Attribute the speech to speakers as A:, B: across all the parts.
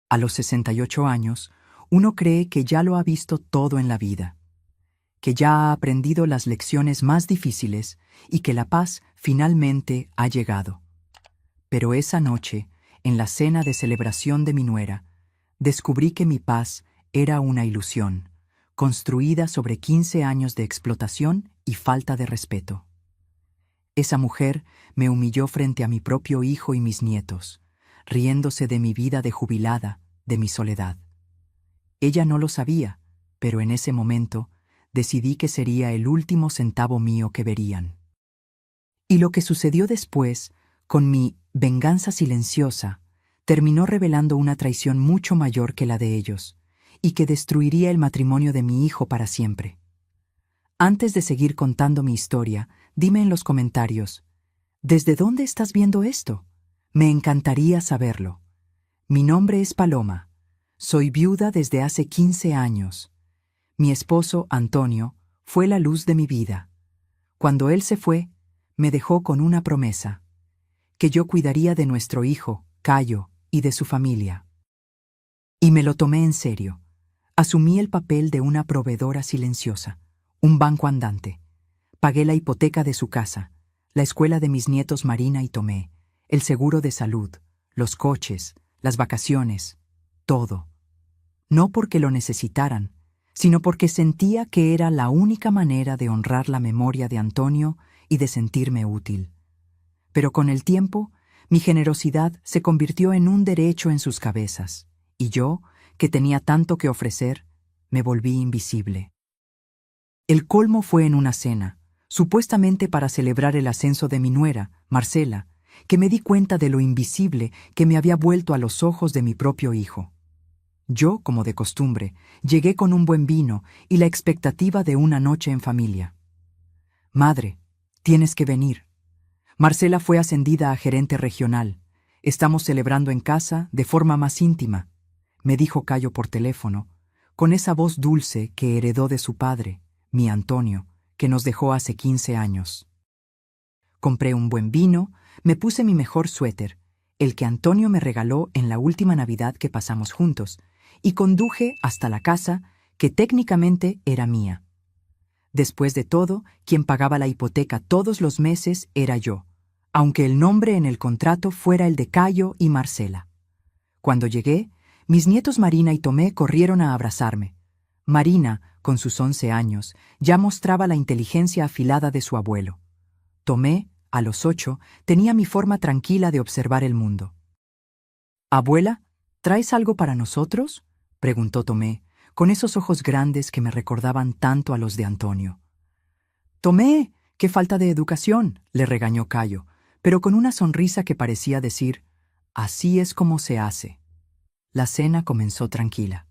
A: A los 68 años, uno cree que ya lo ha visto todo en la vida, que ya ha aprendido las lecciones más difíciles y que la paz finalmente ha llegado. Pero esa noche, en la cena de celebración de mi nuera, descubrí que mi paz era una ilusión, construida sobre 15 años de explotación y falta de respeto. Esa mujer me humilló frente a mi propio hijo y mis nietos, riéndose de mi vida de jubilada, de mi soledad. Ella no lo sabía, pero en ese momento decidí que sería el último centavo mío que verían. Y lo que sucedió después, con mi venganza silenciosa, terminó revelando una traición mucho mayor que la de ellos, y que destruiría el matrimonio de mi hijo para siempre. Antes de seguir contando mi historia, dime en los comentarios, ¿desde dónde estás viendo esto? Me encantaría saberlo. Mi nombre es Paloma. Soy viuda desde hace 15 años. Mi esposo, Antonio, fue la luz de mi vida. Cuando él se fue, me dejó con una promesa, que yo cuidaría de nuestro hijo, Cayo, y de su familia. Y me lo tomé en serio. Asumí el papel de una proveedora silenciosa, un banco andante. Pagué la hipoteca de su casa, la escuela de mis nietos Marina y Tomé, el seguro de salud, los coches, las vacaciones, todo. No porque lo necesitaran, sino porque sentía que era la única manera de honrar la memoria de Antonio y de sentirme útil. Pero con el tiempo, mi generosidad se convirtió en un derecho en sus cabezas, y yo, que tenía tanto que ofrecer, me volví invisible. El colmo fue en una cena, supuestamente para celebrar el ascenso de mi nuera, Marcela, que me di cuenta de lo invisible que me había vuelto a los ojos de mi propio hijo. Yo, como de costumbre, llegué con un buen vino y la expectativa de una noche en familia. «Madre, tienes que venir. Marcela fue ascendida a gerente regional. Estamos celebrando en casa de forma más íntima», me dijo Cayo por teléfono, con esa voz dulce que heredó de su padre, mi Antonio, que nos dejó hace 15 años. Compré un buen vino, me puse mi mejor suéter, el que Antonio me regaló en la última Navidad que pasamos juntos, y conduje hasta la casa, que técnicamente era mía. Después de todo, quien pagaba la hipoteca todos los meses era yo, aunque el nombre en el contrato fuera el de Cayo y Marcela. Cuando llegué, mis nietos Marina y Tomé corrieron a abrazarme. Marina, con sus 11 años, ya mostraba la inteligencia afilada de su abuelo. Tomé, a los 8, tenía mi forma tranquila de observar el mundo. «Abuela, ¿traes algo para nosotros?», preguntó Tomé, con esos ojos grandes que me recordaban tanto a los de Antonio. «Tomé, qué falta de educación», le regañó Cayo, pero con una sonrisa que parecía decir, «así es como se hace». La cena comenzó tranquila.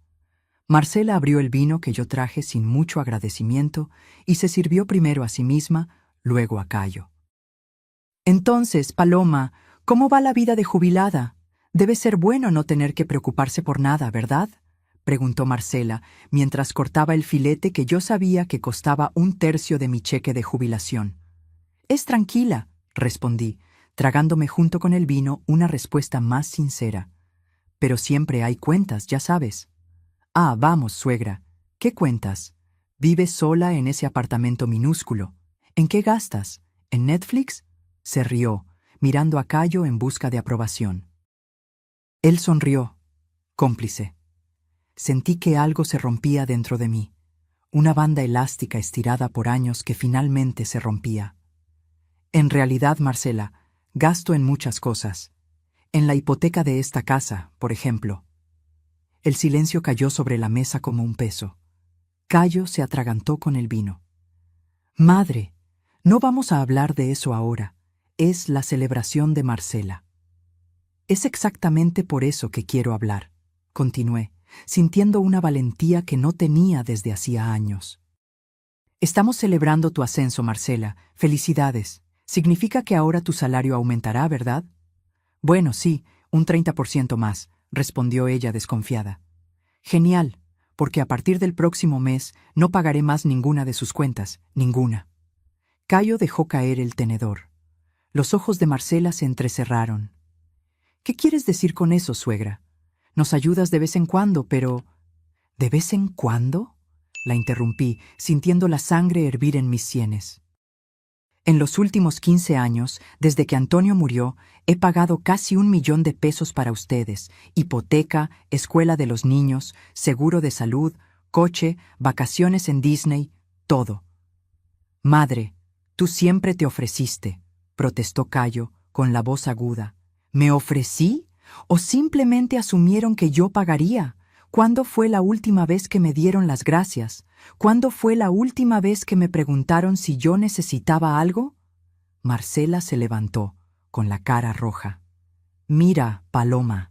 A: Marcela abrió el vino que yo traje sin mucho agradecimiento y se sirvió primero a sí misma, luego a Cayo. «Entonces, Paloma, ¿cómo va la vida de jubilada? Debe ser bueno no tener que preocuparse por nada, ¿verdad?», preguntó Marcela, mientras cortaba el filete que yo sabía que costaba 1/3 de mi cheque de jubilación. «Es tranquila», respondí, tragándome junto con el vino una respuesta más sincera. «Pero siempre hay cuentas, ya sabes». «Ah, vamos, suegra. ¿Qué cuentas? Vives sola en ese apartamento minúsculo. ¿En qué gastas? ¿En Netflix?», se rió, mirando a Cayo en busca de aprobación. Él sonrió, cómplice. Sentí que algo se rompía dentro de mí, una banda elástica estirada por años que finalmente se rompía. «En realidad, Marcela, gasto en muchas cosas. En la hipoteca de esta casa, por ejemplo». El silencio cayó sobre la mesa como un peso. Cayo se atragantó con el vino. «Madre, no vamos a hablar de eso ahora. Es la celebración de Marcela». «Es exactamente por eso que quiero hablar», continué, sintiendo una valentía que no tenía desde hacía años. «Estamos celebrando tu ascenso, Marcela. Felicidades. Significa que ahora tu salario aumentará, ¿verdad?». «Bueno, sí, un 30% más», respondió ella desconfiada. «Genial, porque a partir del próximo mes no pagaré más ninguna de sus cuentas, ninguna». Cayo dejó caer el tenedor. Los ojos de Marcela se entrecerraron. «¿Qué quieres decir con eso, suegra? Nos ayudas de vez en cuando, pero... ¿De vez en cuándo? La interrumpí, sintiendo la sangre hervir en mis sienes. En los últimos 15 años, desde que Antonio murió, he pagado casi 1 millón de pesos para ustedes: hipoteca, escuela de los niños, seguro de salud, coche, vacaciones en Disney, todo. Madre, tú siempre te ofreciste, protestó Cayo, con la voz aguda. ¿Me ofrecí? ¿O simplemente asumieron que yo pagaría? ¿Cuándo fue la última vez que me dieron las gracias? ¿Cuándo fue la última vez que me preguntaron si yo necesitaba algo? Marcela se levantó, con la cara roja. Mira, Paloma.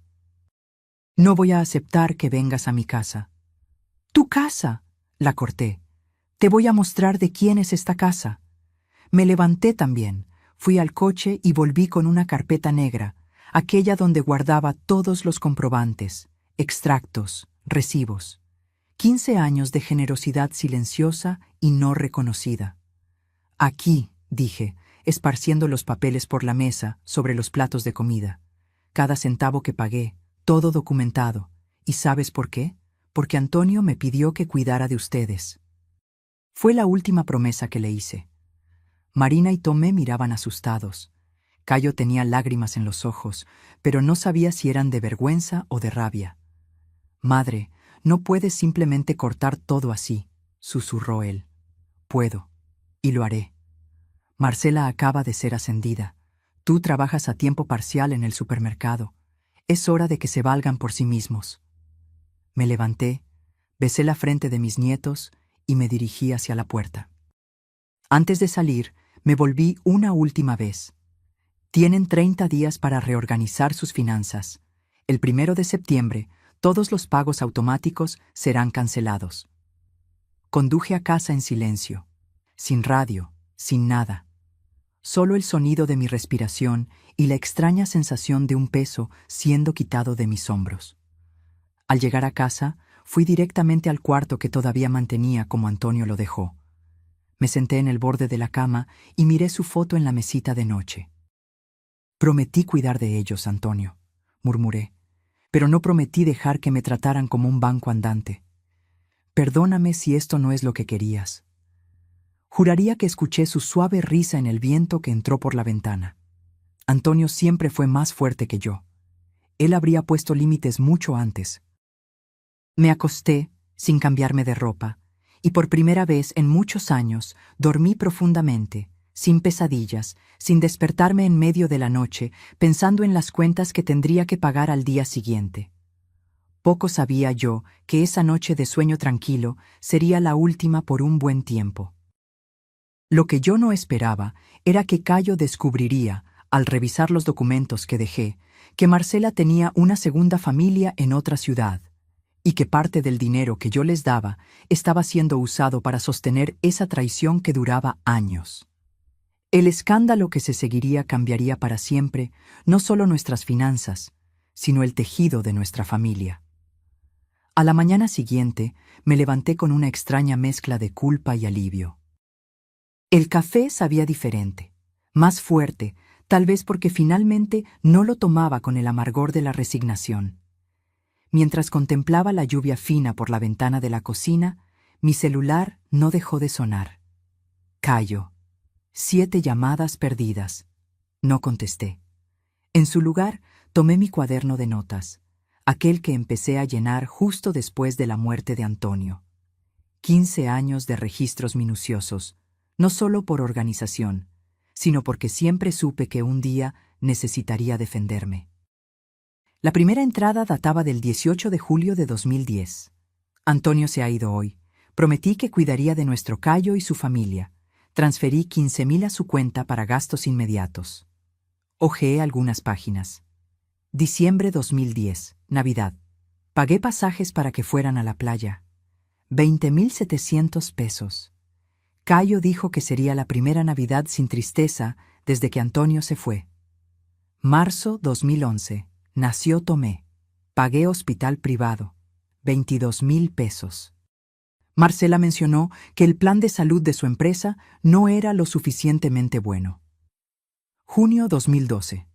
A: No voy a aceptar que vengas a mi casa. ¿Tu casa? La corté. Te voy a mostrar de quién es esta casa. Me levanté también, fui al coche y volví con una carpeta negra, aquella donde guardaba todos los comprobantes, extractos, recibos. 15 años de generosidad silenciosa y no reconocida. Aquí, dije, esparciendo los papeles por la mesa, sobre los platos de comida. Cada centavo que pagué, todo documentado. ¿Y sabes por qué? Porque Antonio me pidió que cuidara de ustedes. Fue la última promesa que le hice. Marina y Tomé miraban asustados. Cayo tenía lágrimas en los ojos, pero no sabía si eran de vergüenza o de rabia. Madre, no puedes simplemente cortar todo así, susurró él. Puedo, y lo haré. Marcela acaba de ser ascendida. Tú trabajas a tiempo parcial en el supermercado. Es hora de que se valgan por sí mismos. Me levanté, besé la frente de mis nietos y me dirigí hacia la puerta. Antes de salir, me volví una última vez. Tienen 30 días para reorganizar sus finanzas. El 1 de septiembre, todos los pagos automáticos serán cancelados. Conduje a casa en silencio, sin radio, sin nada. Solo el sonido de mi respiración y la extraña sensación de un peso siendo quitado de mis hombros. Al llegar a casa, fui directamente al cuarto que todavía mantenía como Antonio lo dejó. Me senté en el borde de la cama y miré su foto en la mesita de noche. Prometí cuidar de ellos, Antonio, murmuré, pero no prometí dejar que me trataran como un banco andante. Perdóname si esto no es lo que querías. Juraría que escuché su suave risa en el viento que entró por la ventana. Antonio siempre fue más fuerte que yo. Él habría puesto límites mucho antes. Me acosté, sin cambiarme de ropa, y por primera vez en muchos años dormí profundamente, sin pesadillas, sin despertarme en medio de la noche, pensando en las cuentas que tendría que pagar al día siguiente. Poco sabía yo que esa noche de sueño tranquilo sería la última por un buen tiempo. Lo que yo no esperaba era que Cayo descubriría, al revisar los documentos que dejé, que Marcela tenía una segunda familia en otra ciudad, y que parte del dinero que yo les daba estaba siendo usado para sostener esa traición que duraba años. El escándalo que se seguiría cambiaría para siempre no solo nuestras finanzas, sino el tejido de nuestra familia. A la mañana siguiente me levanté con una extraña mezcla de culpa y alivio. El café sabía diferente, más fuerte, tal vez porque finalmente no lo tomaba con el amargor de la resignación. Mientras contemplaba la lluvia fina por la ventana de la cocina, mi celular no dejó de sonar. Cayo. 7 llamadas perdidas. No contesté. En su lugar, tomé mi cuaderno de notas, aquel que empecé a llenar justo después de la muerte de Antonio. 15 años de registros minuciosos, no solo por organización, sino porque siempre supe que un día necesitaría defenderme. La primera entrada databa del 18 de julio de 2010. Antonio se ha ido hoy. Prometí que cuidaría de nuestro Cayo y su familia. Transferí 15,000 a su cuenta para gastos inmediatos. Hojeé algunas páginas. Diciembre 2010, Navidad. Pagué pasajes para que fueran a la playa. 20,700 pesos. Cayo dijo que sería la primera Navidad sin tristeza desde que Antonio se fue. Marzo 2011. Nació Tomé. Pagué hospital privado. 22,000 pesos. Marcela mencionó que el plan de salud de su empresa no era lo suficientemente bueno. Junio 2012.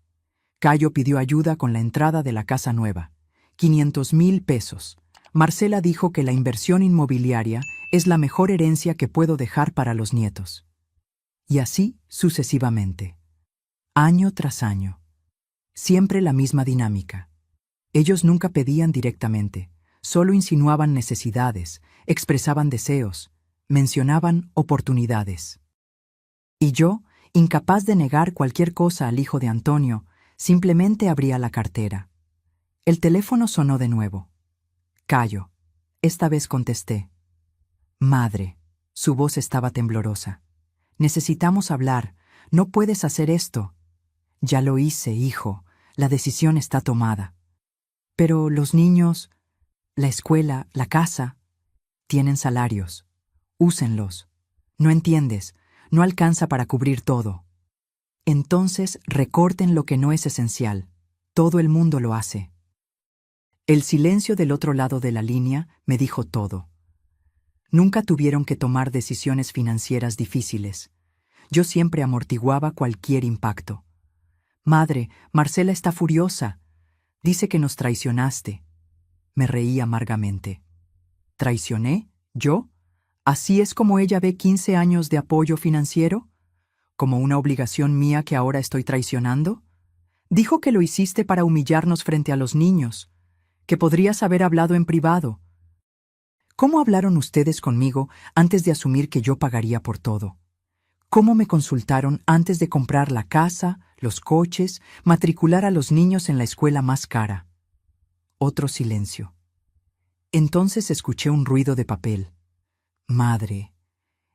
A: Cayo pidió ayuda con la entrada de la casa nueva. 500,000 pesos. Marcela dijo que la inversión inmobiliaria es la mejor herencia que puedo dejar para los nietos. Y así sucesivamente. Año tras año. Siempre la misma dinámica. Ellos nunca pedían directamente, solo insinuaban necesidades, expresaban deseos, mencionaban oportunidades. Y yo, incapaz de negar cualquier cosa al hijo de Antonio, simplemente abría la cartera. El teléfono sonó de nuevo. Cayo. Esta vez contesté. Madre. Su voz estaba temblorosa. Necesitamos hablar. No puedes hacer esto. Ya lo hice, hijo. La decisión está tomada. Pero los niños, la escuela, la casa, tienen salarios. Úsenlos. No entiendes. No alcanza para cubrir todo. Entonces recorten lo que no es esencial. Todo el mundo lo hace. El silencio del otro lado de la línea me dijo todo. Nunca tuvieron que tomar decisiones financieras difíciles. Yo siempre amortiguaba cualquier impacto. Madre, Marcela está furiosa. Dice que nos traicionaste. Me reí amargamente. ¿Traicioné? ¿Yo? ¿Así es como ella ve 15 años de apoyo financiero? ¿Como una obligación mía que ahora estoy traicionando? Dijo que lo hiciste para humillarnos frente a los niños, que podrías haber hablado en privado. ¿Cómo hablaron ustedes conmigo antes de asumir que yo pagaría por todo? ¿Cómo me consultaron antes de comprar la casa, los coches, matricular a los niños en la escuela más cara? Otro silencio. Entonces escuché un ruido de papel. Madre,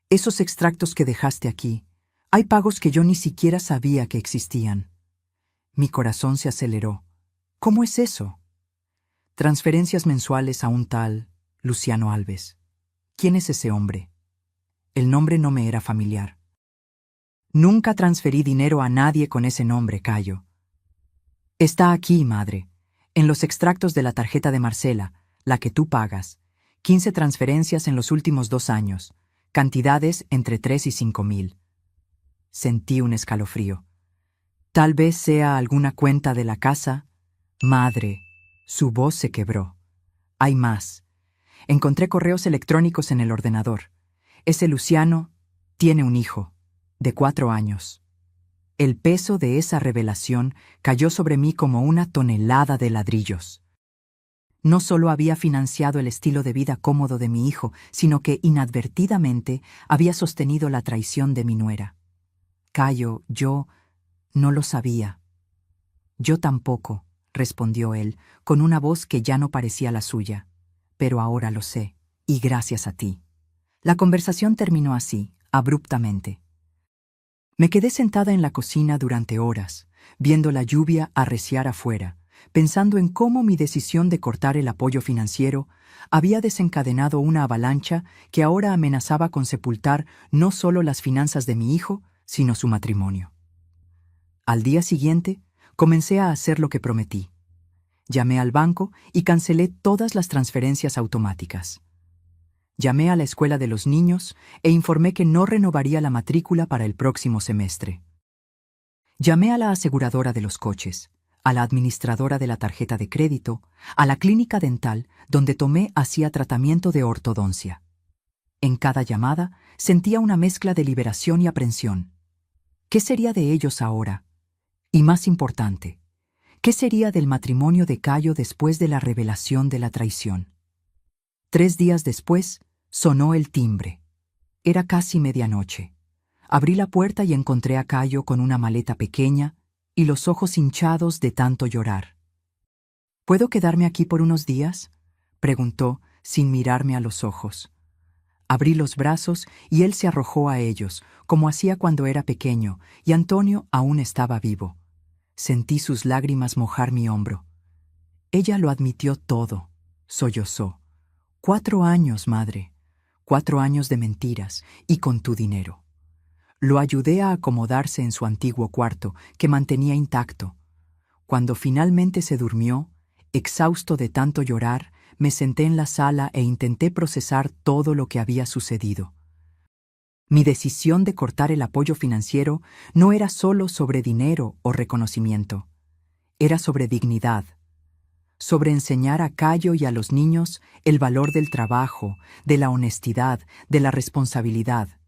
A: esos extractos que dejaste aquí, hay pagos que yo ni siquiera sabía que existían. Mi corazón se aceleró. ¿Cómo es eso? Transferencias mensuales a un tal Luciano Alves. ¿Quién es ese hombre? El nombre no me era familiar. Nunca transferí dinero a nadie con ese nombre, Cayo. Está aquí, madre, en los extractos de la tarjeta de Marcela, la que tú pagas. 15 transferencias en los últimos 2 años, cantidades entre 3 y 5,000. Sentí un escalofrío. Tal vez sea alguna cuenta de la casa. Madre, su voz se quebró. Hay más. Encontré correos electrónicos en el ordenador. Ese Luciano tiene un hijo, de 4 años. El peso de esa revelación cayó sobre mí como una tonelada de ladrillos. No solo había financiado el estilo de vida cómodo de mi hijo, sino que inadvertidamente había sostenido la traición de mi nuera. Cayo, yo no lo sabía. Yo tampoco, respondió él, con una voz que ya no parecía la suya. Pero ahora lo sé, y gracias a ti. La conversación terminó así, abruptamente. Me quedé sentada en la cocina durante horas, viendo la lluvia arreciar afuera, pensando en cómo mi decisión de cortar el apoyo financiero había desencadenado una avalancha que ahora amenazaba con sepultar no solo las finanzas de mi hijo, sino su matrimonio. Al día siguiente, comencé a hacer lo que prometí. Llamé al banco y cancelé todas las transferencias automáticas. Llamé a la escuela de los niños e informé que no renovaría la matrícula para el próximo semestre. Llamé a la aseguradora de los coches, a la administradora de la tarjeta de crédito, a la clínica dental donde Tomé hacía tratamiento de ortodoncia. En cada llamada sentía una mezcla de liberación y aprensión. ¿Qué sería de ellos ahora? Y más importante, ¿qué sería del matrimonio de Cayo después de la revelación de la traición? 3 días después, sonó el timbre. Era casi medianoche. Abrí la puerta y encontré a Cayo con una maleta pequeña y los ojos hinchados de tanto llorar. ¿Puedo quedarme aquí por unos días?, preguntó, sin mirarme a los ojos. Abrí los brazos y él se arrojó a ellos, como hacía cuando era pequeño, y Antonio aún estaba vivo. Sentí sus lágrimas mojar mi hombro. Ella lo admitió todo, sollozó. 4 años, madre. 4 años de mentiras, y con tu dinero. Lo ayudé a acomodarse en su antiguo cuarto, que mantenía intacto. Cuando finalmente se durmió, exhausto de tanto llorar, me senté en la sala e intenté procesar todo lo que había sucedido. Mi decisión de cortar el apoyo financiero no era solo sobre dinero o reconocimiento. Era sobre dignidad. sobre enseñar a Cayo y a los niños el valor del trabajo, de la honestidad, de la responsabilidad.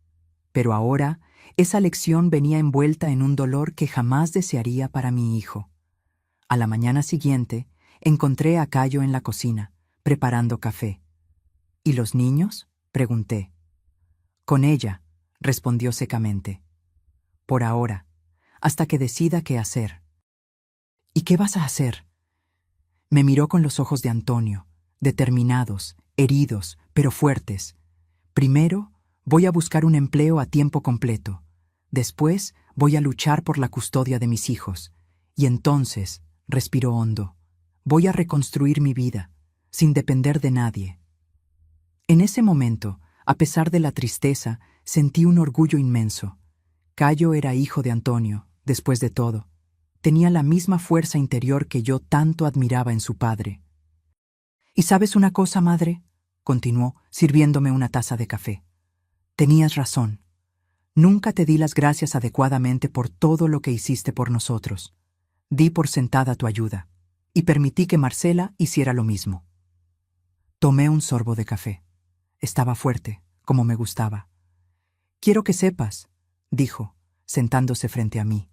A: Pero ahora, esa lección venía envuelta en un dolor que jamás desearía para mi hijo. A la mañana siguiente, encontré a Cayo en la cocina, preparando café. ¿Y los niños?, pregunté. Con ella, respondió secamente. Por ahora, hasta que decida qué hacer. ¿Y qué vas a hacer? Me miró con los ojos de Antonio, determinados, heridos, pero fuertes. Primero, voy a buscar un empleo a tiempo completo. Después, voy a luchar por la custodia de mis hijos. Y entonces, respiró hondo, voy a reconstruir mi vida, sin depender de nadie. En ese momento, a pesar de la tristeza, sentí un orgullo inmenso. Cayo era hijo de Antonio, después de todo. Tenía la misma fuerza interior que yo tanto admiraba en su padre. ¿Y sabes una cosa, madre?, continuó, sirviéndome una taza de café. Tenías razón. Nunca te di las gracias adecuadamente por todo lo que hiciste por nosotros. Di por sentada tu ayuda, y permití que Marcela hiciera lo mismo. Tomé un sorbo de café. Estaba fuerte, como me gustaba. Quiero que sepas, dijo, sentándose frente a mí,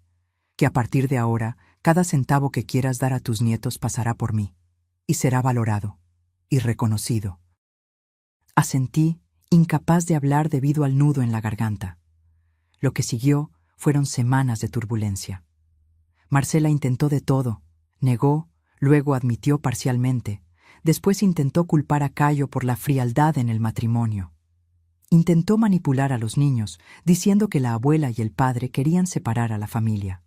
A: que a partir de ahora, cada centavo que quieras dar a tus nietos pasará por mí, y será valorado, y reconocido. Asentí, incapaz de hablar debido al nudo en la garganta. Lo que siguió fueron semanas de turbulencia. Marcela intentó de todo, negó, luego admitió parcialmente, después intentó culpar a Cayo por la frialdad en el matrimonio. Intentó manipular a los niños, diciendo que la abuela y el padre querían separar a la familia.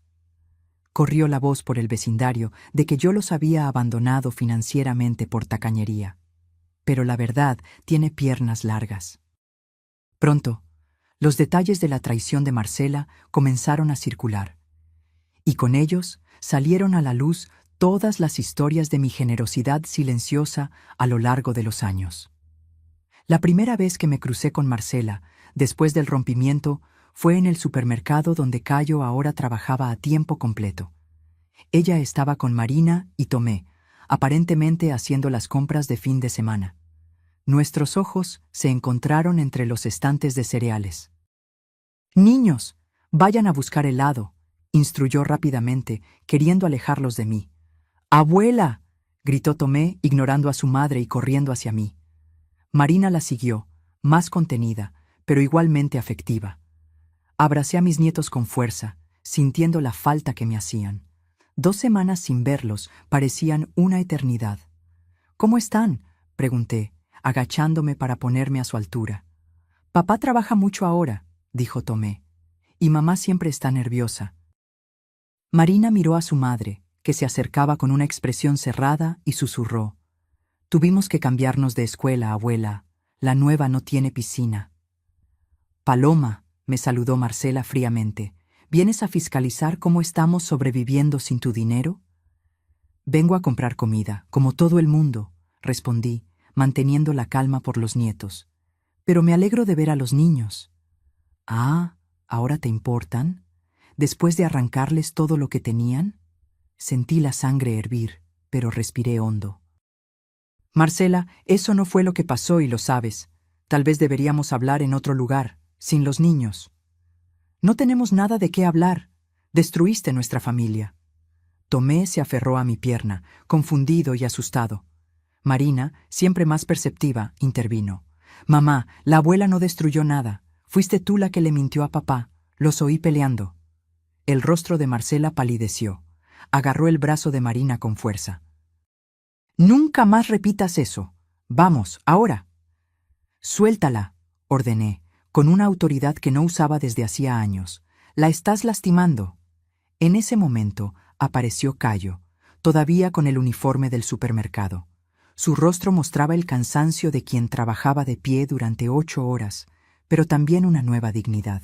A: Corrió la voz por el vecindario de que yo los había abandonado financieramente por tacañería. Pero la verdad tiene piernas largas. Pronto, los detalles de la traición de Marcela comenzaron a circular. Y con ellos salieron a la luz todas las historias de mi generosidad silenciosa a lo largo de los años. La primera vez que me crucé con Marcela, después del rompimiento, fue en el supermercado donde Cayo ahora trabajaba a tiempo completo. Ella estaba con Marina y Tomé, aparentemente haciendo las compras de fin de semana. Nuestros ojos se encontraron entre los estantes de cereales. «Niños, vayan a buscar helado», instruyó rápidamente, queriendo alejarlos de mí. «¡Abuela!», gritó Tomé, ignorando a su madre y corriendo hacia mí. Marina la siguió, más contenida, pero igualmente afectiva. Abracé a mis nietos con fuerza, sintiendo la falta que me hacían. 2 semanas sin verlos parecían una eternidad. «¿Cómo están?», pregunté, agachándome para ponerme a su altura. «Papá trabaja mucho ahora», dijo Tomé, «y mamá siempre está nerviosa». Marina miró a su madre, que se acercaba con una expresión cerrada, y susurró: «Tuvimos que cambiarnos de escuela, abuela. La nueva no tiene piscina». «Paloma», me saludó Marcela fríamente, «¿vienes a fiscalizar cómo estamos sobreviviendo sin tu dinero?» «Vengo a comprar comida, como todo el mundo», respondí, manteniendo la calma por los nietos. «Pero me alegro de ver a los niños». «Ah, ¿ahora te importan? ¿Después de arrancarles todo lo que tenían?» Sentí la sangre hervir, pero respiré hondo. «Marcela, eso no fue lo que pasó y lo sabes. Tal vez deberíamos hablar en otro lugar, sin los niños». «No tenemos nada de qué hablar. Destruiste nuestra familia». Tomé se aferró a mi pierna, confundido y asustado. Marina, siempre más perceptiva, intervino. «Mamá, la abuela no destruyó nada. Fuiste tú la que le mintió a papá. Los oí peleando». El rostro de Marcela palideció. Agarró el brazo de Marina con fuerza. «Nunca más repitas eso. Vamos, ahora». «Suéltala», ordené, con una autoridad que no usaba desde hacía años. «La estás lastimando». En ese momento apareció Cayo, todavía con el uniforme del supermercado. Su rostro mostraba el cansancio de quien trabajaba de pie durante 8 horas, pero también una nueva dignidad.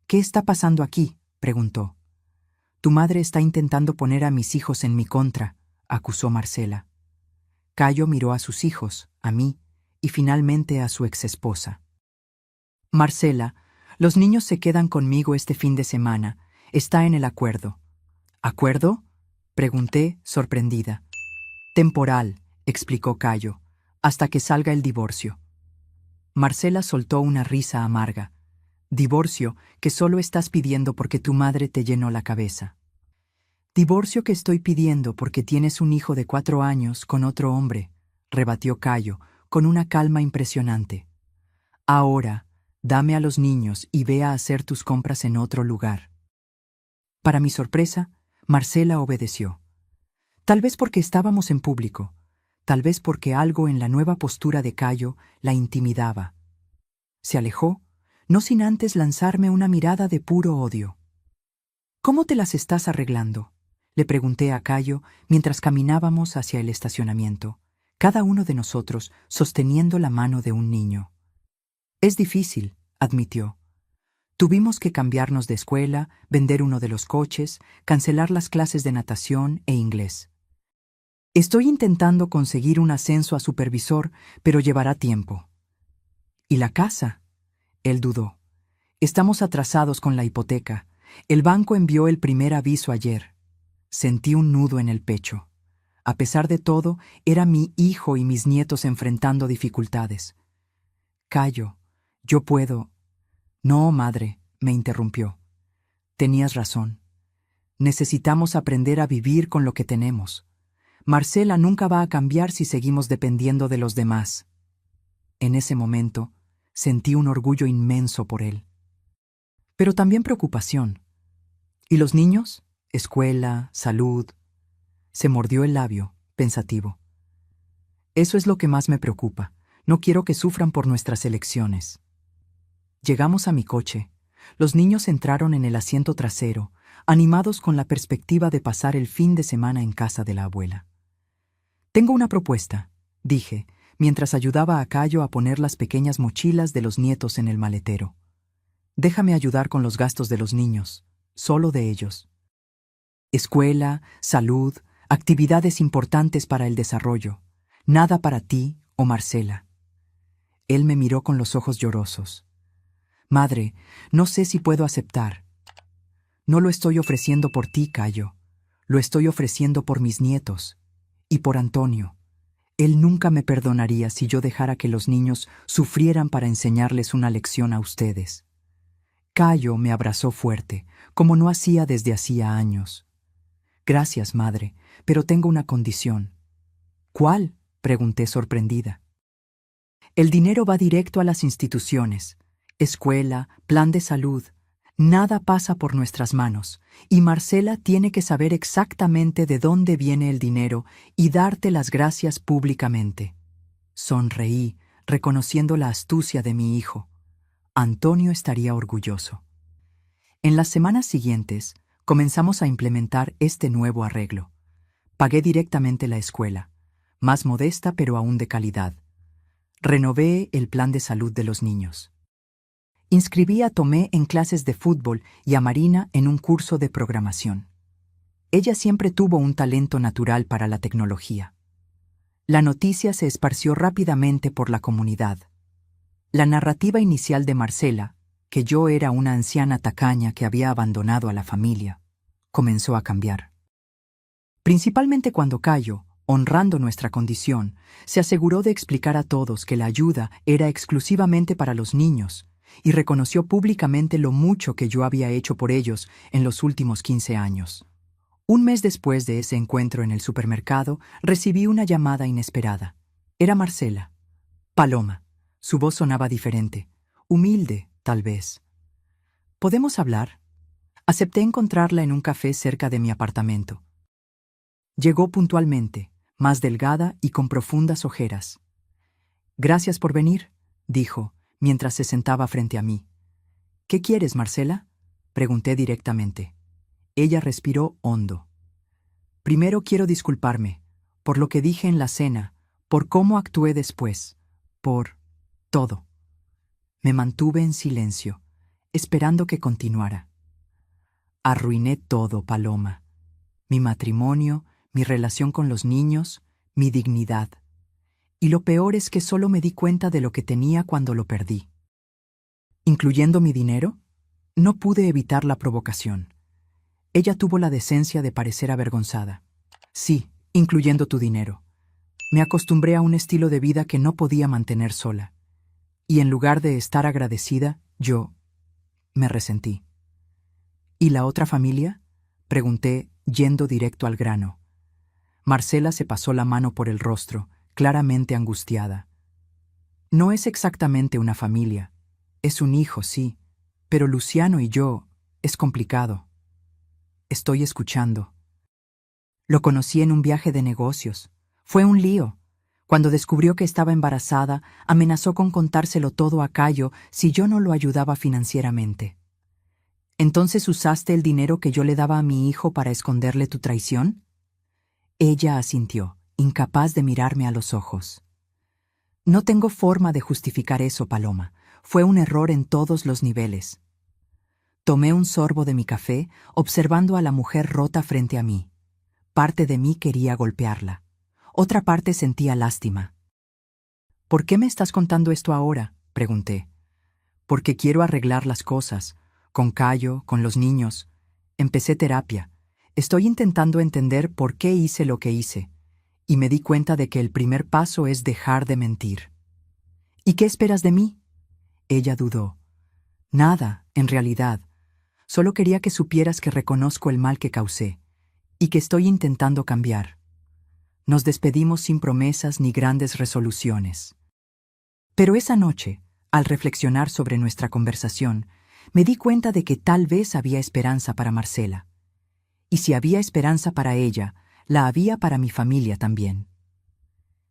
A: «¿Qué está pasando aquí?», preguntó. «Tu madre está intentando poner a mis hijos en mi contra», acusó Marcela. Cayo miró a sus hijos, a mí, y finalmente a su exesposa. «Marcela, los niños se quedan conmigo este fin de semana. Está en el acuerdo». «¿Acuerdo?», pregunté, sorprendida. Temporal, explicó Cayo, hasta que salga el divorcio. Marcela soltó una risa amarga. Divorcio que solo estás pidiendo porque tu madre te llenó la cabeza. Divorcio que estoy pidiendo porque tienes un hijo de 4 años con otro hombre, rebatió Cayo, con una calma impresionante. Ahora, dame a los niños y ve a hacer tus compras en otro lugar. Para mi sorpresa, Marcela obedeció. Tal vez porque estábamos en público, tal vez porque algo en la nueva postura de Cayo la intimidaba. Se alejó, no sin antes lanzarme una mirada de puro odio. ¿Cómo te las estás arreglando?, le pregunté a Cayo mientras caminábamos hacia el estacionamiento, cada uno de nosotros sosteniendo la mano de un niño. Es difícil, admitió. Tuvimos que cambiarnos de escuela, vender uno de los coches, cancelar las clases de natación e inglés. Estoy intentando conseguir un ascenso a supervisor, pero llevará tiempo. ¿Y la casa? Él dudó. Estamos atrasados con la hipoteca. El banco envió el primer aviso ayer. Sentí un nudo en el pecho. A pesar de todo, era mi hijo y mis nietos enfrentando dificultades. Cayo, yo puedo. No, madre, me interrumpió. Tenías razón. Necesitamos aprender a vivir con lo que tenemos. Marcela nunca va a cambiar si seguimos dependiendo de los demás. En ese momento, sentí un orgullo inmenso por él. Pero también preocupación. ¿Y los niños? Escuela, salud. Se mordió el labio, pensativo. Eso es lo que más me preocupa. No quiero que sufran por nuestras elecciones. Llegamos a mi coche. Los niños entraron en el asiento trasero, animados con la perspectiva de pasar el fin de semana en casa de la abuela. Tengo una propuesta, dije, mientras ayudaba a Cayo a poner las pequeñas mochilas de los nietos en el maletero. Déjame ayudar con los gastos de los niños, solo de ellos. Escuela, salud, actividades importantes para el desarrollo. Nada para ti o Marcela. Él me miró con los ojos llorosos. Madre, no sé si puedo aceptar. No lo estoy ofreciendo por ti, Cayo. Lo estoy ofreciendo por mis nietos. Y por Antonio. Él nunca me perdonaría si yo dejara que los niños sufrieran para enseñarles una lección a ustedes. Cayo me abrazó fuerte, como no hacía desde hacía años. Gracias, madre, pero tengo una condición. ¿Cuál?, pregunté sorprendida. El dinero va directo a las instituciones. Escuela, plan de salud. Nada pasa por nuestras manos, y Marcela tiene que saber exactamente de dónde viene el dinero y darte las gracias públicamente. Sonreí, reconociendo la astucia de mi hijo. Antonio estaría orgulloso. En las semanas siguientes, comenzamos a implementar este nuevo arreglo. Pagué directamente la escuela, más modesta pero aún de calidad. Renové el plan de salud de los niños. Inscribí a Tomé en clases de fútbol y a Marina en un curso de programación. Ella siempre tuvo un talento natural para la tecnología. La noticia se esparció rápidamente por la comunidad. La narrativa inicial de Marcela, que yo era una anciana tacaña que había abandonado a la familia, comenzó a cambiar. Principalmente cuando Cayo, honrando nuestra condición, se aseguró de explicar a todos que la ayuda era exclusivamente para los niños y reconoció públicamente lo mucho que yo había hecho por ellos en los últimos 15 años. Un mes después de ese encuentro en el supermercado, recibí una llamada inesperada. Era Marcela. Paloma. Su voz sonaba diferente, humilde, tal vez. ¿Podemos hablar? Acepté encontrarla en un café cerca de mi apartamento. Llegó puntualmente, más delgada y con profundas ojeras. Gracias por venir, dijo, mientras se sentaba frente a mí. ¿Qué quieres, Marcela?, pregunté directamente. Ella respiró hondo. Primero quiero disculparme, por lo que dije en la cena, por cómo actué después, por todo. Me mantuve en silencio, esperando que continuara. Arruiné todo, Paloma. Mi matrimonio, mi relación con los niños, mi dignidad. Y lo peor es que solo me di cuenta de lo que tenía cuando lo perdí. ¿Incluyendo mi dinero? No pude evitar la provocación. Ella tuvo la decencia de parecer avergonzada. Sí, incluyendo tu dinero. Me acostumbré a un estilo de vida que no podía mantener sola. Y en lugar de estar agradecida, yo me resentí. ¿Y la otra familia?, pregunté, yendo directo al grano. Marcela se pasó la mano por el rostro, claramente angustiada. No es exactamente una familia. Es un hijo, sí, pero Luciano y yo, es complicado. Estoy escuchando. Lo conocí en un viaje de negocios. Fue un lío. Cuando descubrió que estaba embarazada, amenazó con contárselo todo a Cayo si yo no lo ayudaba financieramente. ¿Entonces usaste el dinero que yo le daba a mi hijo para esconderle tu traición? Ella asintió, incapaz de mirarme a los ojos. No tengo forma de justificar eso, Paloma. Fue un error en todos los niveles. Tomé un sorbo de mi café, observando a la mujer rota frente a mí. Parte de mí quería golpearla. Otra parte sentía lástima. ¿Por qué me estás contando esto ahora?, pregunté. Porque quiero arreglar las cosas, con Cayo, con los niños. Empecé terapia. Estoy intentando entender por qué hice lo que hice, y me di cuenta de que el primer paso es dejar de mentir. ¿Y qué esperas de mí? Ella dudó. Nada, en realidad. Solo quería que supieras que reconozco el mal que causé, y que estoy intentando cambiar. Nos despedimos sin promesas ni grandes resoluciones. Pero esa noche, al reflexionar sobre nuestra conversación, me di cuenta de que tal vez había esperanza para Marcela. Y si había esperanza para ella, la había para mi familia también.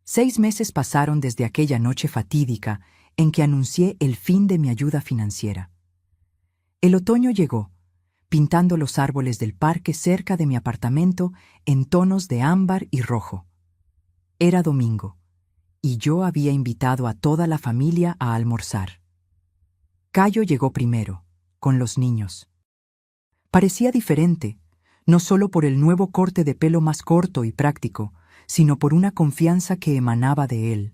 A: 6 meses pasaron desde aquella noche fatídica en que anuncié el fin de mi ayuda financiera. El otoño llegó, pintando los árboles del parque cerca de mi apartamento en tonos de ámbar y rojo. Era domingo, y yo había invitado a toda la familia a almorzar. Cayo llegó primero, con los niños. Parecía diferente, no solo por el nuevo corte de pelo más corto y práctico, sino por una confianza que emanaba de él.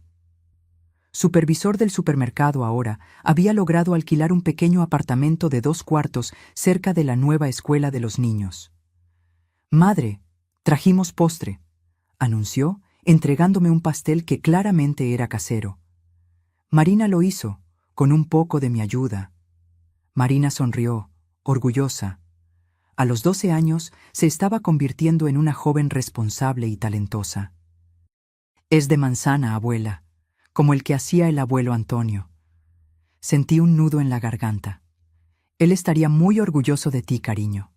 A: Supervisor del supermercado ahora, había logrado alquilar un pequeño apartamento de 2 cuartos cerca de la nueva escuela de los niños. «Madre, trajimos postre», anunció, entregándome un pastel que claramente era casero. Marina lo hizo, con un poco de mi ayuda. Marina sonrió, orgullosa. A los 12 años se estaba convirtiendo en una joven responsable y talentosa. «Es de manzana, abuela», como el que hacía el abuelo Antonio. Sentí un nudo en la garganta. Él estaría muy orgulloso de ti, cariño.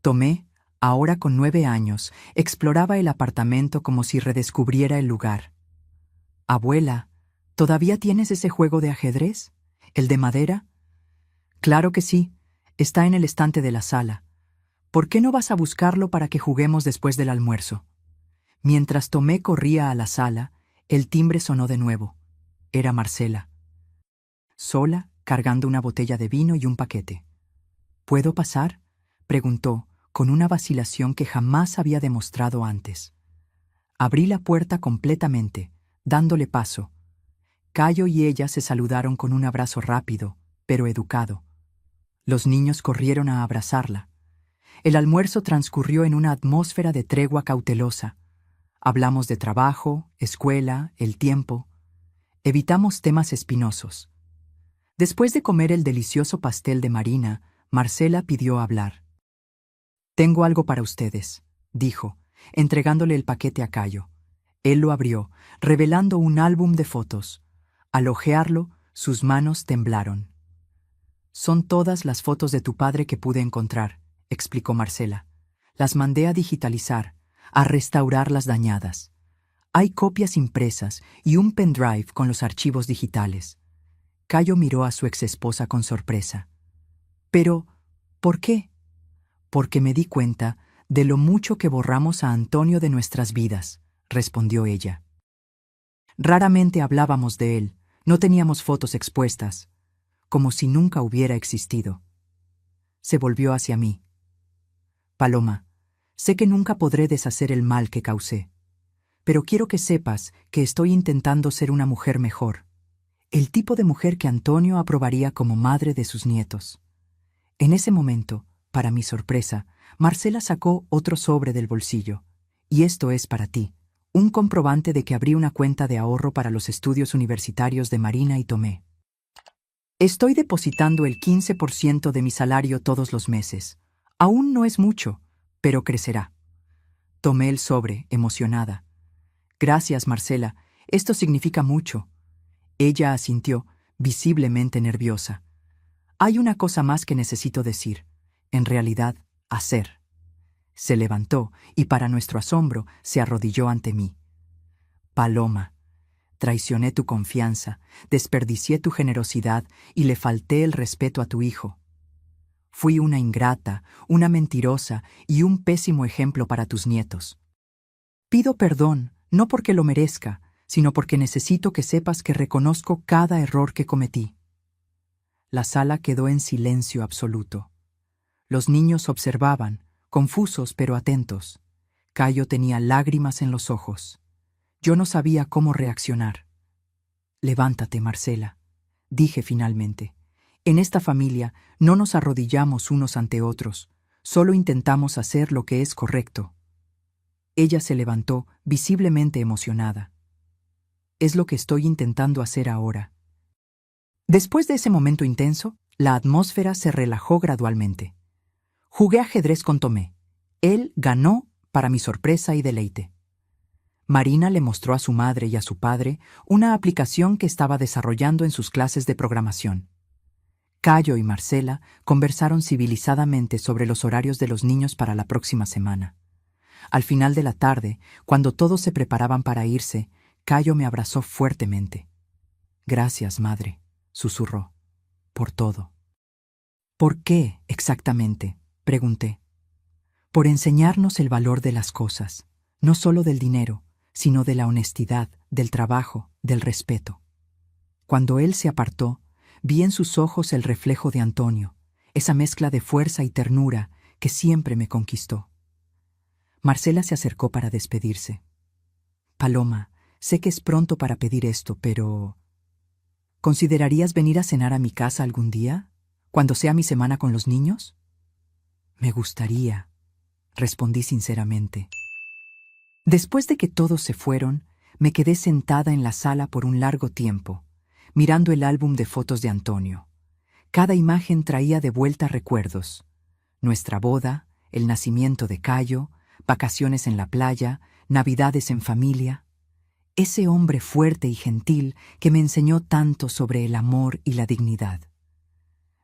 A: Tomé, ahora con 9 años, exploraba el apartamento como si redescubriera el lugar. «Abuela, ¿todavía tienes ese juego de ajedrez? ¿El de madera?» «Claro que sí, está en el estante de la sala. ¿Por qué no vas a buscarlo para que juguemos después del almuerzo?» Mientras Tomé corría a la sala, el timbre sonó de nuevo. Era Marcela. Sola, cargando una botella de vino y un paquete. «¿Puedo pasar?», preguntó, con una vacilación que jamás había demostrado antes. Abrí la puerta completamente, dándole paso. Cayo y ella se saludaron con un abrazo rápido, pero educado. Los niños corrieron a abrazarla. El almuerzo transcurrió en una atmósfera de tregua cautelosa. Hablamos de trabajo, escuela, el tiempo. Evitamos temas espinosos. Después de comer el delicioso pastel de Marina, Marcela pidió hablar. «Tengo algo para ustedes», dijo, entregándole el paquete a Cayo. Él lo abrió, revelando un álbum de fotos. Al hojearlo, sus manos temblaron. «Son todas las fotos de tu padre que pude encontrar», explicó Marcela. «Las mandé a digitalizar, a restaurar las dañadas. Hay copias impresas y un pendrive con los archivos digitales». Cayo miró a su exesposa con sorpresa. «Pero, ¿por qué?» «Porque me di cuenta de lo mucho que borramos a Antonio de nuestras vidas», respondió ella. «Raramente hablábamos de él, no teníamos fotos expuestas, como si nunca hubiera existido». Se volvió hacia mí. «Paloma, sé que nunca podré deshacer el mal que causé, pero quiero que sepas que estoy intentando ser una mujer mejor, el tipo de mujer que Antonio aprobaría como madre de sus nietos». En ese momento, para mi sorpresa, Marcela sacó otro sobre del bolsillo Y esto es para ti, un comprobante de que abrí una cuenta de ahorro para los estudios universitarios de Marina y Tomé. Estoy depositando el 15% de mi salario todos los meses. Aún no es mucho, pero crecerá. Tomé el sobre, emocionada. Gracias, Marcela, esto significa mucho. Ella asintió, visiblemente nerviosa. Hay una cosa más que necesito decir. En realidad, hacer. Se levantó y, para nuestro asombro, se arrodilló ante mí. Paloma, traicioné tu confianza, desperdicié tu generosidad y le falté el respeto a tu hijo. Fui una ingrata, una mentirosa y un pésimo ejemplo para tus nietos. Pido perdón, no porque lo merezca, sino porque necesito que sepas que reconozco cada error que cometí. La sala quedó en silencio absoluto. Los niños observaban, confusos pero atentos. Cayo tenía lágrimas en los ojos. Yo no sabía cómo reaccionar. Levántate, Marcela, dije finalmente. En esta familia no nos arrodillamos unos ante otros, solo intentamos hacer lo que es correcto. Ella se levantó, visiblemente emocionada. Es lo que estoy intentando hacer ahora. Después de ese momento intenso, la atmósfera se relajó gradualmente. Jugué ajedrez con Tomé. Él ganó, para mi sorpresa y deleite. Marina le mostró a su madre y a su padre una aplicación que estaba desarrollando en sus clases de programación. Cayo y Marcela conversaron civilizadamente sobre los horarios de los niños para la próxima semana. Al final de la tarde, cuando todos se preparaban para irse, Cayo me abrazó fuertemente. Gracias, madre, susurró, por todo. ¿Por qué, exactamente?, pregunté. Por enseñarnos el valor de las cosas, no solo del dinero, sino de la honestidad, del trabajo, del respeto. Cuando él se apartó, vi en sus ojos el reflejo de Antonio, esa mezcla de fuerza y ternura que siempre me conquistó. Marcela se acercó para despedirse. Paloma, sé que es pronto para pedir esto, pero... ¿considerarías venir a cenar a mi casa algún día, cuando sea mi semana con los niños? Me gustaría, respondí sinceramente. Después de que todos se fueron, me quedé sentada en la sala por un largo tiempo, mirando el álbum de fotos de Antonio. Cada imagen traía de vuelta recuerdos. Nuestra boda, el nacimiento de Cayo, vacaciones en la playa, navidades en familia. Ese hombre fuerte y gentil que me enseñó tanto sobre el amor y la dignidad.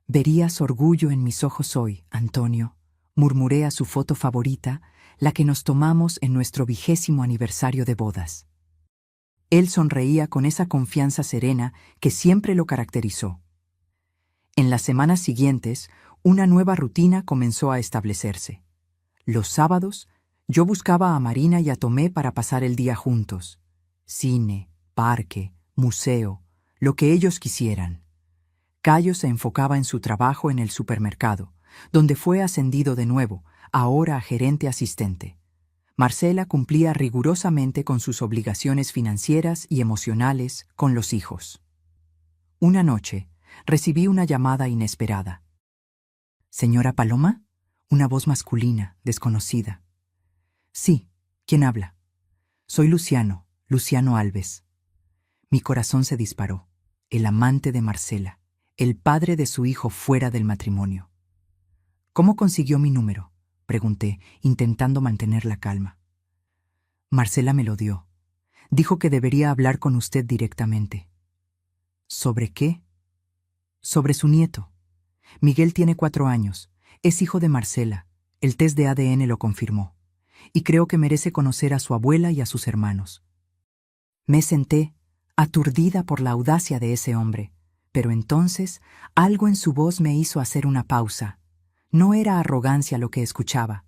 A: Verías orgullo en mis ojos hoy, Antonio, murmuré a su foto favorita, la que nos tomamos en nuestro 20º aniversario de bodas. Él sonreía con esa confianza serena que siempre lo caracterizó. En las semanas siguientes, una nueva rutina comenzó a establecerse. Los sábados, yo buscaba a Marina y a Tomé para pasar el día juntos. Cine, parque, museo, lo que ellos quisieran. Cayo se enfocaba en su trabajo en el supermercado, donde fue ascendido de nuevo, ahora a gerente asistente. Marcela cumplía rigurosamente con sus obligaciones financieras y emocionales con los hijos. Una noche, recibí una llamada inesperada. ¿Señora Paloma? Una voz masculina, desconocida. Sí, ¿quién habla? Soy Luciano Alves. Mi corazón se disparó. El amante de Marcela, el padre de su hijo fuera del matrimonio. ¿Cómo consiguió mi número?, pregunté, intentando mantener la calma. Marcela me lo dio. Dijo que debería hablar con usted directamente. ¿Sobre qué? Sobre su nieto. Miguel tiene 4 años. Es hijo de Marcela. El test de ADN lo confirmó. Y creo que merece conocer a su abuela y a sus hermanos. Me senté, aturdida por la audacia de ese hombre, pero entonces algo en su voz me hizo hacer una pausa. No era arrogancia lo que escuchaba.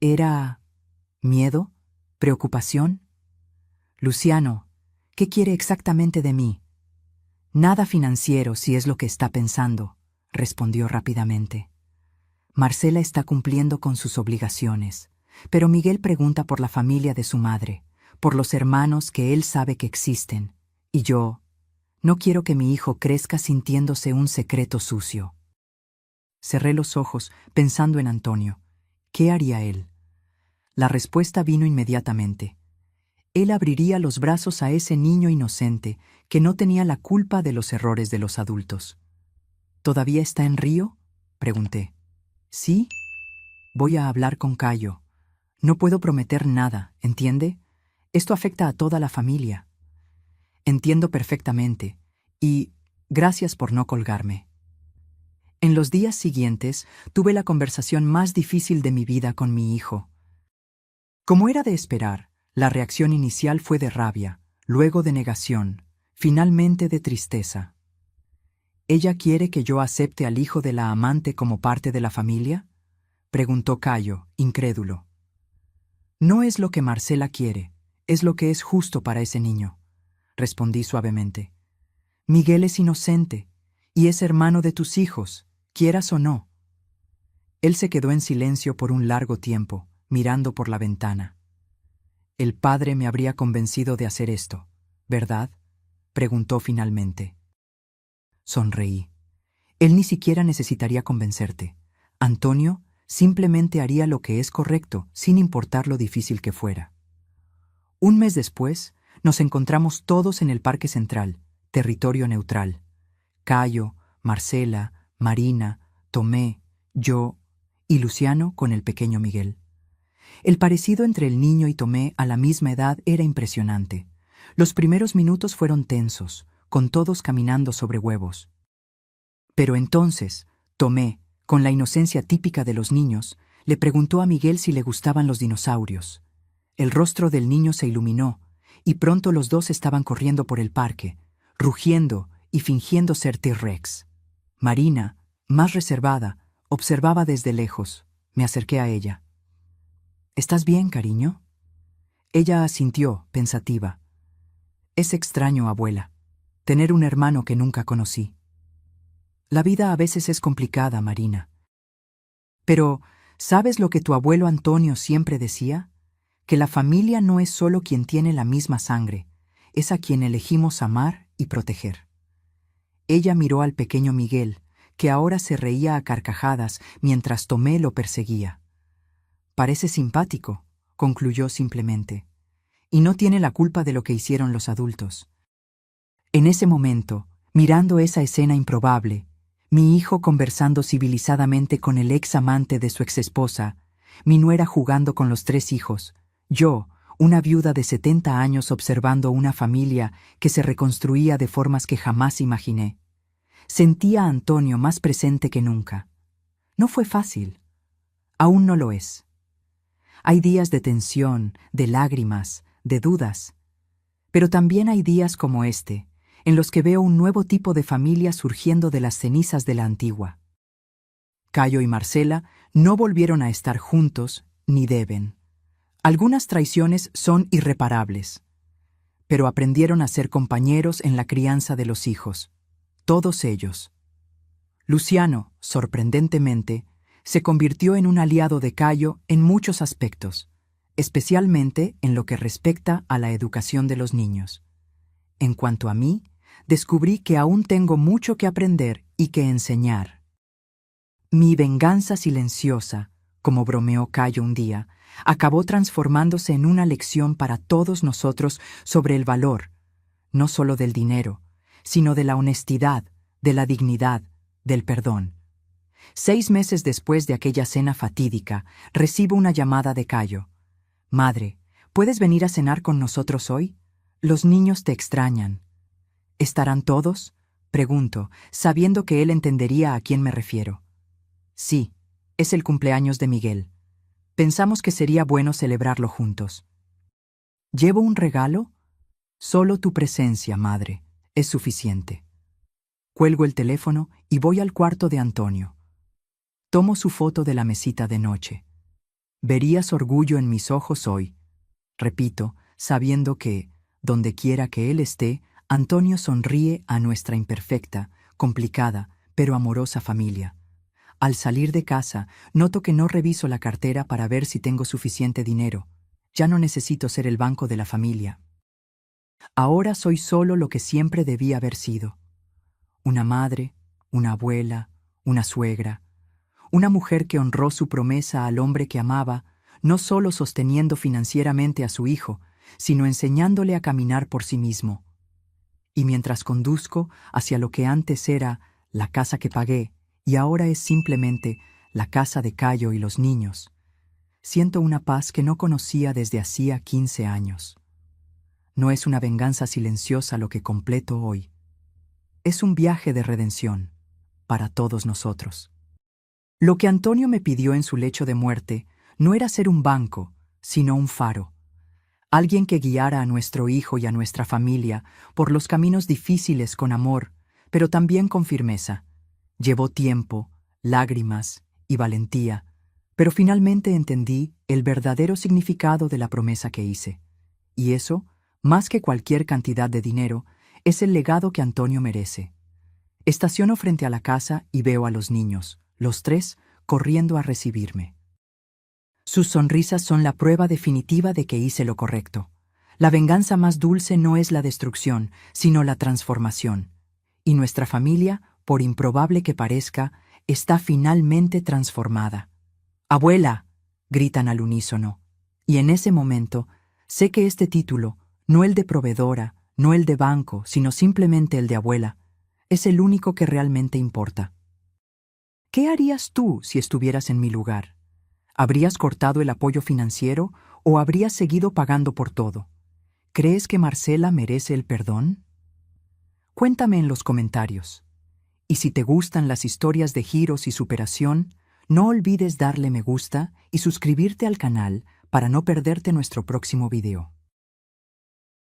A: Era... ¿miedo? ¿Preocupación? Luciano, ¿qué quiere exactamente de mí? Nada financiero, si es lo que está pensando, respondió rápidamente. Marcela está cumpliendo con sus obligaciones, pero Miguel pregunta por la familia de su madre, por los hermanos que él sabe que existen, y yo no quiero que mi hijo crezca sintiéndose un secreto sucio. Cerré los ojos pensando en Antonio. ¿Qué haría él? La respuesta vino inmediatamente. Él abriría los brazos a ese niño inocente que no tenía la culpa de los errores de los adultos. ¿Todavía está en Río?, pregunté. Sí, voy a hablar con Cayo. No puedo prometer nada, ¿entiende? Esto afecta a toda la familia. Entiendo perfectamente, y gracias por no colgarme. En los días siguientes tuve la conversación más difícil de mi vida con mi hijo. Como era de esperar, la reacción inicial fue de rabia, luego de negación, finalmente de tristeza. ¿Ella quiere que yo acepte al hijo de la amante como parte de la familia?, preguntó Cayo, incrédulo. No es lo que Marcela quiere, es lo que es justo para ese niño, respondí suavemente. Miguel es inocente, y es hermano de tus hijos, quieras o no. Él se quedó en silencio por un largo tiempo, mirando por la ventana. El padre me habría convencido de hacer esto, ¿verdad?, preguntó finalmente. Sonreí. Él ni siquiera necesitaría convencerte. Antonio simplemente haría lo que es correcto, sin importar lo difícil que fuera. Un mes después, nos encontramos todos en el Parque Central, territorio neutral. Cayo, Marcela, Marina, Tomé, yo y Luciano con el pequeño Miguel. El parecido entre el niño y Tomé a la misma edad era impresionante. Los primeros minutos fueron tensos, con todos caminando sobre huevos. Pero entonces, Tomé, con la inocencia típica de los niños, le preguntó a Miguel si le gustaban los dinosaurios. El rostro del niño se iluminó, y pronto los dos estaban corriendo por el parque, rugiendo y fingiendo ser T-Rex. Marina, más reservada, observaba desde lejos. Me acerqué a ella. ¿Estás bien, cariño? Ella asintió, pensativa. Es extraño, abuela, tener un hermano que nunca conocí. La vida a veces es complicada, Marina. Pero, ¿sabes lo que tu abuelo Antonio siempre decía? Que la familia no es solo quien tiene la misma sangre, es a quien elegimos amar y proteger. Ella miró al pequeño Miguel, que ahora se reía a carcajadas mientras Tomé lo perseguía. Parece simpático, concluyó simplemente, y no tiene la culpa de lo que hicieron los adultos. En ese momento, mirando esa escena improbable, mi hijo conversando civilizadamente con el ex amante de su exesposa, mi nuera jugando con los 3 hijos, yo, una viuda de 70 años observando una familia que se reconstruía de formas que jamás imaginé, sentía a Antonio más presente que nunca. No fue fácil. Aún no lo es. Hay días de tensión, de lágrimas, de dudas. Pero también hay días como este, en los que veo un nuevo tipo de familia surgiendo de las cenizas de la antigua. Cayo y Marcela no volvieron a estar juntos, ni deben. Algunas traiciones son irreparables, pero aprendieron a ser compañeros en la crianza de los hijos, todos ellos. Luciano, sorprendentemente, se convirtió en un aliado de Cayo en muchos aspectos, especialmente en lo que respecta a la educación de los niños. En cuanto a mí, descubrí que aún tengo mucho que aprender y que enseñar. Mi venganza silenciosa, como bromeó Cayo un día, acabó transformándose en una lección para todos nosotros sobre el valor, no solo del dinero, sino de la honestidad, de la dignidad, del perdón. 6 meses después de aquella cena fatídica, recibo una llamada de Cayo. Madre, ¿puedes venir a cenar con nosotros hoy? Los niños te extrañan. ¿Estarán todos?, pregunto, sabiendo que él entendería a quién me refiero. Sí, es el cumpleaños de Miguel. Pensamos que sería bueno celebrarlo juntos. ¿Llevo un regalo? Solo tu presencia, madre, es suficiente. Cuelgo el teléfono y voy al cuarto de Antonio. Tomo su foto de la mesita de noche. Verías orgullo en mis ojos hoy, repito, sabiendo que, donde quiera que él esté, Antonio sonríe a nuestra imperfecta, complicada, pero amorosa familia. Al salir de casa, noto que no reviso la cartera para ver si tengo suficiente dinero. Ya no necesito ser el banco de la familia. Ahora soy solo lo que siempre debí haber sido. Una madre, una abuela, una suegra, una mujer que honró su promesa al hombre que amaba, no solo sosteniendo financieramente a su hijo, sino enseñándole a caminar por sí mismo. Y mientras conduzco hacia lo que antes era la casa que pagué y ahora es simplemente la casa de Cayo y los niños, siento una paz que no conocía desde hacía 15 años. No es una venganza silenciosa lo que completo hoy. Es un viaje de redención para todos nosotros. Lo que Antonio me pidió en su lecho de muerte no era ser un banco, sino un faro. Alguien que guiara a nuestro hijo y a nuestra familia por los caminos difíciles con amor, pero también con firmeza. Llevó tiempo, lágrimas y valentía, pero finalmente entendí el verdadero significado de la promesa que hice. Y eso, más que cualquier cantidad de dinero, es el legado que Antonio merece. Estaciono frente a la casa y veo a los niños, los tres, corriendo a recibirme. Sus sonrisas son la prueba definitiva de que hice lo correcto. La venganza más dulce no es la destrucción, sino la transformación. Y nuestra familia, por improbable que parezca, está finalmente transformada. ¡Abuela!, gritan al unísono. Y en ese momento, sé que este título, no el de proveedora, no el de banco, sino simplemente el de abuela, es el único que realmente importa. ¿Qué harías tú si estuvieras en mi lugar? ¿Habrías cortado el apoyo financiero o habrías seguido pagando por todo? ¿Crees que Marcela merece el perdón? Cuéntame en los comentarios. Y si te gustan las historias de giros y superación, no olvides darle me gusta y suscribirte al canal para no perderte nuestro próximo video.